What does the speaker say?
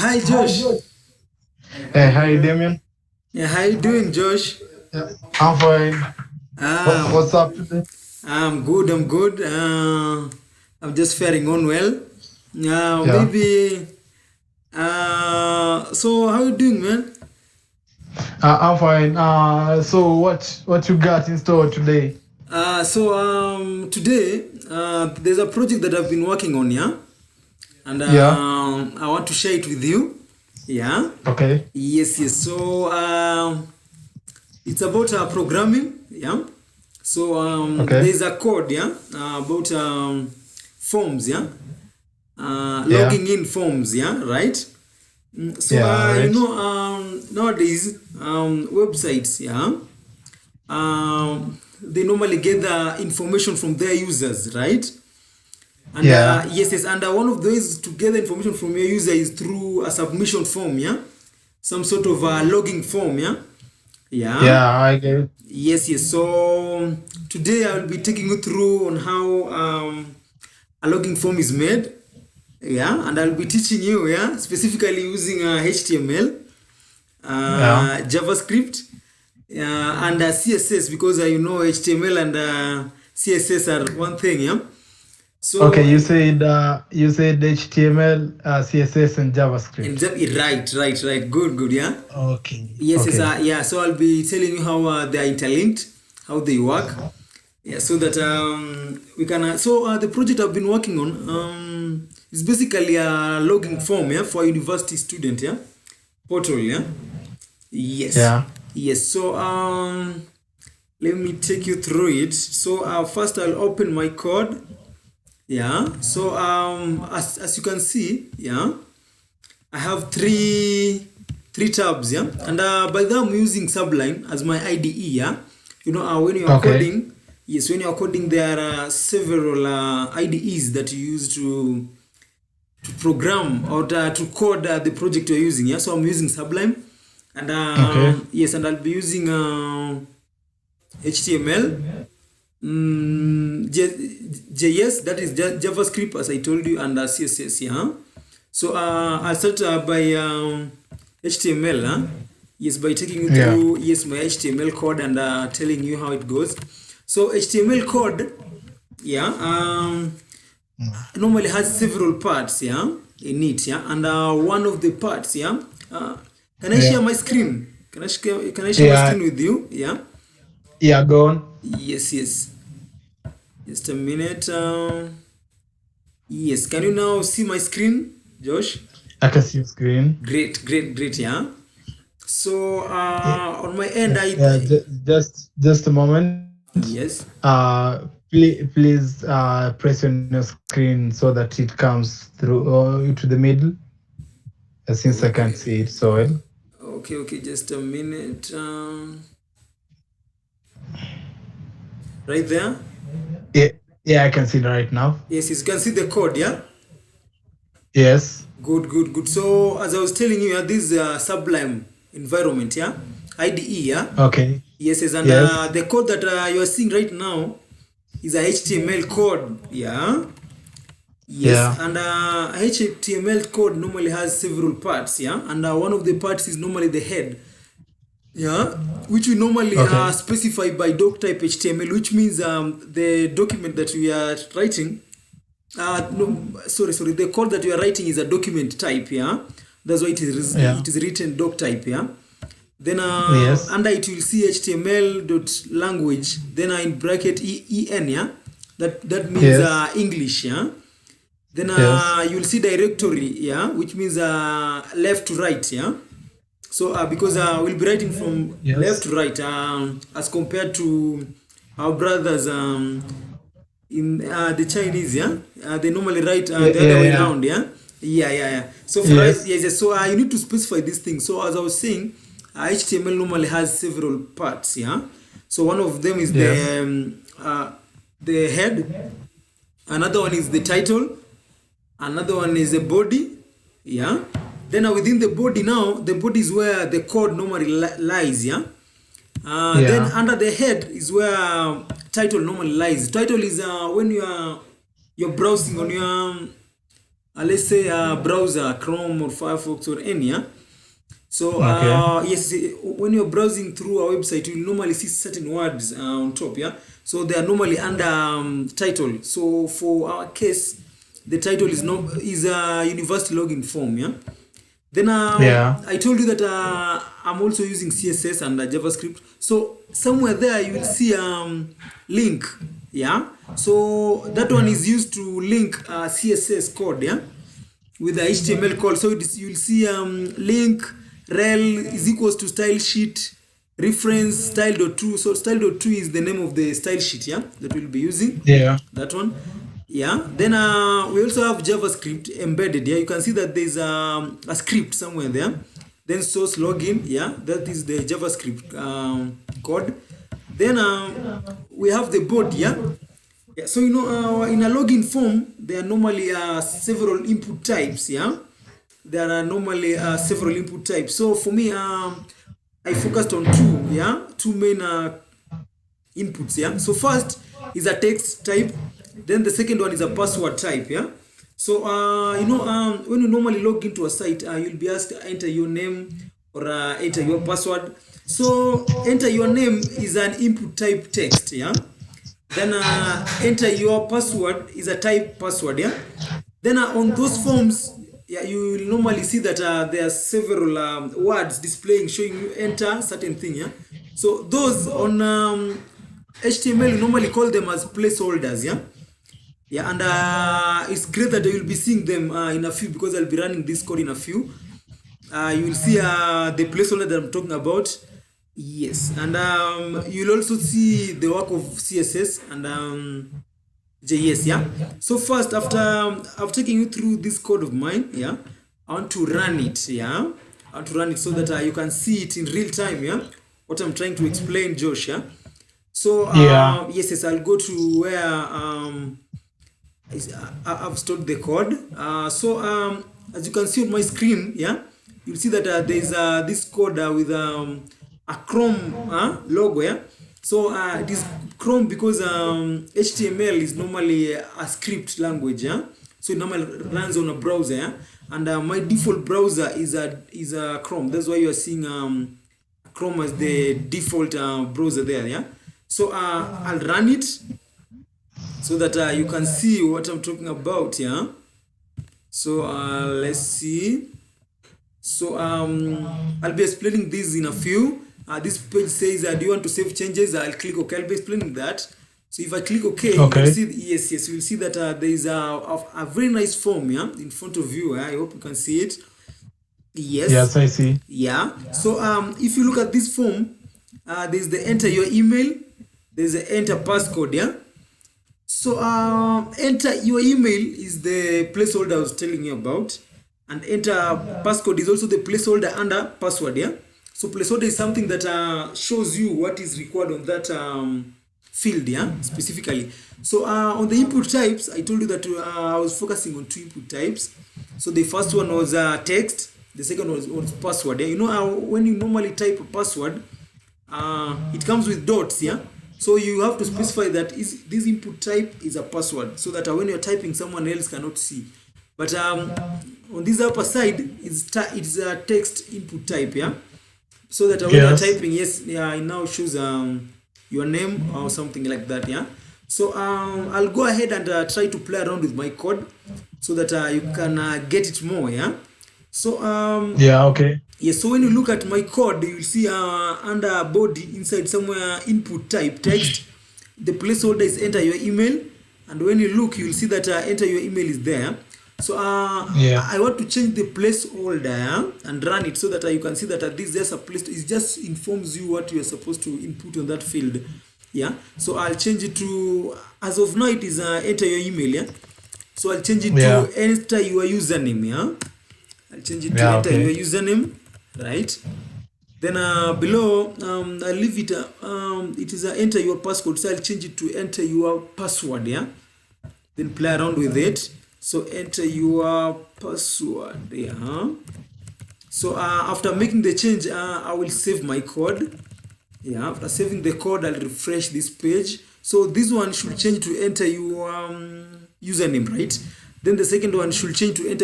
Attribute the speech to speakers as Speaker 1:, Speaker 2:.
Speaker 1: Hi, Josh.
Speaker 2: Hey, how you Damien?
Speaker 1: Yeah, how you doing, Josh?
Speaker 2: Yeah, I'm fine.
Speaker 1: Um,
Speaker 2: What's up today?
Speaker 1: I'm good. I'm good. I'm just faring on well.
Speaker 2: Yeah,
Speaker 1: Maybe. So how you doing, man?
Speaker 2: I'm fine. So what you got in store today?
Speaker 1: Today, there's a project that I've been working on, yeah, and
Speaker 2: Yeah.
Speaker 1: I want to share it with you. Yeah.
Speaker 2: Okay.
Speaker 1: Yes. Yes. It's about programming, yeah.
Speaker 2: Okay.
Speaker 1: There's a code, yeah, about forms, yeah,
Speaker 2: Yeah.
Speaker 1: logging in forms, yeah, right.
Speaker 2: Yeah. Right.
Speaker 1: Nowadays, websites, yeah, they normally gather information from their users, right? And
Speaker 2: Yeah.
Speaker 1: one of the ways to gather information from your user is through a submission form, yeah, some sort of logging form, yeah, yeah.
Speaker 2: Yeah. I get it.
Speaker 1: Yes. So today I will be taking you through on how a logging form is made. Yeah, and I'll be teaching you, yeah, specifically using HTML,
Speaker 2: Yeah.
Speaker 1: JavaScript, and CSS because HTML and CSS are one thing. Yeah.
Speaker 2: Okay.
Speaker 1: So
Speaker 2: You said HTML, CSS, and
Speaker 1: and
Speaker 2: JavaScript.
Speaker 1: right. Good. Yeah.
Speaker 2: Okay.
Speaker 1: Yes.
Speaker 2: Okay.
Speaker 1: Yeah. So I'll be telling you how they are interlinked, how they work. Yeah, so that we can. The project I've been working on is basically a logging form, yeah, for a university student, yeah, portal, yeah. Yes,
Speaker 2: Yeah.
Speaker 1: yes. Let me take you through it. First I'll open my code, yeah. As you can see, yeah, I have three tabs, yeah, and by that I'm using Sublime as my IDE, yeah. When you are
Speaker 2: Okay.
Speaker 1: coding, yes, when you are coding, there are several IDEs that you use to program or to code the project you're using, yeah. So I'm using Sublime, and
Speaker 2: Okay.
Speaker 1: yes, and I'll be using HTML, JS, that is JavaScript, as I told you, and CSS, yeah. I'll start by HTML, huh? Yes, by taking you
Speaker 2: Yeah.
Speaker 1: through, yes, my HTML code and telling you how it goes. So HTML code, yeah, normally has several parts, yeah, in it, yeah, and one of the parts, yeah. Can I share
Speaker 2: Yeah.
Speaker 1: my screen? Can I share my
Speaker 2: Yeah.
Speaker 1: screen with you? Yeah.
Speaker 2: Yeah. Go on.
Speaker 1: Yes. Just a minute. Yes. Can you now see my screen, Josh?
Speaker 2: I can see your screen.
Speaker 1: Great. Yeah. So
Speaker 2: Yeah.
Speaker 1: on my end,
Speaker 2: Yeah. Just a moment.
Speaker 1: yes.
Speaker 2: Please press on your screen so that it comes through to the middle, since I can't
Speaker 1: Okay.
Speaker 2: see it so well.
Speaker 1: Okay. Just a minute. Right there.
Speaker 2: Yeah, yeah, I can see it right now.
Speaker 1: Yes. You can see the code. Yeah.
Speaker 2: Yes.
Speaker 1: Good. So as I was telling you, this is a Sublime environment. Yeah. IDE. Yeah.
Speaker 2: Okay.
Speaker 1: Yes. And
Speaker 2: Yes.
Speaker 1: the code that you are seeing right now is a HTML code. Yeah. Yes,
Speaker 2: Yeah.
Speaker 1: and HTML code normally has several parts, yeah, and one of the parts is normally the head, yeah, which we normally
Speaker 2: Okay.
Speaker 1: specify by doc type HTML, which means the document that we are writing, no, sorry, the code that we are writing is a document type, yeah, that's why
Speaker 2: Yeah.
Speaker 1: it is written doc type, yeah. Then
Speaker 2: Yes.
Speaker 1: under it you'll see HTML dot language, then in bracket en, yeah, that means
Speaker 2: Yes.
Speaker 1: English, yeah. Then
Speaker 2: Yes.
Speaker 1: you'll see directory, yeah, which means left to right, yeah. So because we'll be writing from left
Speaker 2: Yes.
Speaker 1: to right, as compared to our brothers in the Chinese, yeah, they normally write
Speaker 2: Yeah.
Speaker 1: the other
Speaker 2: Yeah.
Speaker 1: way
Speaker 2: Yeah.
Speaker 1: around, yeah. Yeah. So for us,
Speaker 2: Yes.
Speaker 1: yes. So you need to specify this thing. So as I was saying, HTML normally has several parts, yeah. So one of them is
Speaker 2: Yes.
Speaker 1: the head. Another one is the title. Another one is the body, yeah. Then within the body, now the body is where the code normally lies, yeah. Then
Speaker 2: Yeah.
Speaker 1: under the head is where title normally lies. Title is when you're browsing on your let's say browser, Chrome or Firefox or any. Yeah? So
Speaker 2: Okay.
Speaker 1: yes, when you're browsing through our website, you'll normally see certain words on top. Yeah, so they are normally under title. So for our case, the title is a university login form. Yeah. Then
Speaker 2: Yeah.
Speaker 1: I told you that I'm also using CSS and JavaScript. So somewhere there you will see link. Yeah. So that one
Speaker 2: Mm.
Speaker 1: is used to link CSS code. Yeah, with the HTML code. So you'll see link rel is equals to style sheet reference style.2. So style.2 is the name of the style sheet, yeah, that we'll be using.
Speaker 2: Yeah.
Speaker 1: That one. Yeah. Then we also have JavaScript embedded. Yeah, you can see that there's a script somewhere there. Then source login. Yeah, that is the JavaScript code. Then we have the body. Yeah. Yeah, so in a login form, there are normally several input types. Yeah, there are normally several input types. So for me, I focused on two. Yeah, two main inputs. Yeah, so first is a text type, then the second one is a password type. Yeah, so when you normally log into a site, you'll be asked to enter your name or enter your password. So enter your name is an input type text. Yeah, then enter your password is a type password. Yeah, then on those forms, yeah, you will normally see that there are several words displaying showing you enter certain thing. Yeah, so those on HTML you normally call them as placeholders. Yeah, yeah, and it's great that you will be seeing them in a few, because I'll be running this code in a few. You will see the placeholder that I'm talking about. Yes, and you'll also see the work of CSS and JS. Yeah. So first, after taking you through this code of mine, yeah, I want to run it. Yeah, I want to run it so that you can see it in real time. Yeah, what I'm trying to explain, Josh. Yeah. So
Speaker 2: Yeah.
Speaker 1: yes, I'll go to where I've stored the code. So as you can see on my screen, yeah, you'll see that there's this code with a Chrome logo. Yeah. So it is Chrome because HTML is normally a script language. Yeah. So it normally runs on a browser. Yeah? And my default browser is a Chrome. That's why you are seeing Chrome as the default browser there. Yeah. So I'll run it so that you can see what I'm talking about. Yeah. So let's see. So I'll be explaining this in a few. This page says, do you want to save changes? I'll click OK. I'll be explaining that. So if I click OK,
Speaker 2: Okay.
Speaker 1: you'll see, yes, you'll see that there is a very nice form, yeah, in front of you. I hope you can see it. Yes.
Speaker 2: Yes, I see.
Speaker 1: Yeah. So if you look at this form, there's the enter your email, there's the enter passcode. Yeah. So enter your email is the placeholder I was telling you about, and enter passcode is also the placeholder under password. Yeah. So placeholder is something that shows you what is required on that field. Yeah, specifically. So on the input types, I told you that I was focusing on two input types. So the first one was text. The second was password. Yeah? You know when you normally type a password, it comes with dots. Yeah. So you have to specify that this input type is a password, so that when you're typing, someone else cannot see. But on this upper side, it's a text input type. Yeah. So that when
Speaker 2: Yes.
Speaker 1: you're typing, yes, yeah, it now shows your name or something like that. Yeah. So I'll go ahead and try to play around with my code so that you can get it more. Yeah. So
Speaker 2: Yeah, okay.
Speaker 1: yes, so when you look at my code, you will see under body inside somewhere input type text, the placeholder is enter your email, and when you look, you will see that enter your email is there. So
Speaker 2: Yeah.
Speaker 1: I want to change the placeholder and run it so that you can see that this is just a place. It just informs you what you are supposed to input on that field. Yeah. So I'll change it to, as of now, it is enter your email. Yeah. So I'll change it
Speaker 2: Yeah.
Speaker 1: to enter your username. Yeah. I'll change it to
Speaker 2: Yeah,
Speaker 1: enter
Speaker 2: okay.
Speaker 1: your username, right? Then below, I'll leave it. It is enter your passcode. So I'll change it to enter your password. Yeah. Then play around with it. So enter your password. Yeah. So after making the change, I will save my code. Yeah. After saving the code, I'll refresh this page. So this one should change to enter your username, right? Then the second one should change to enter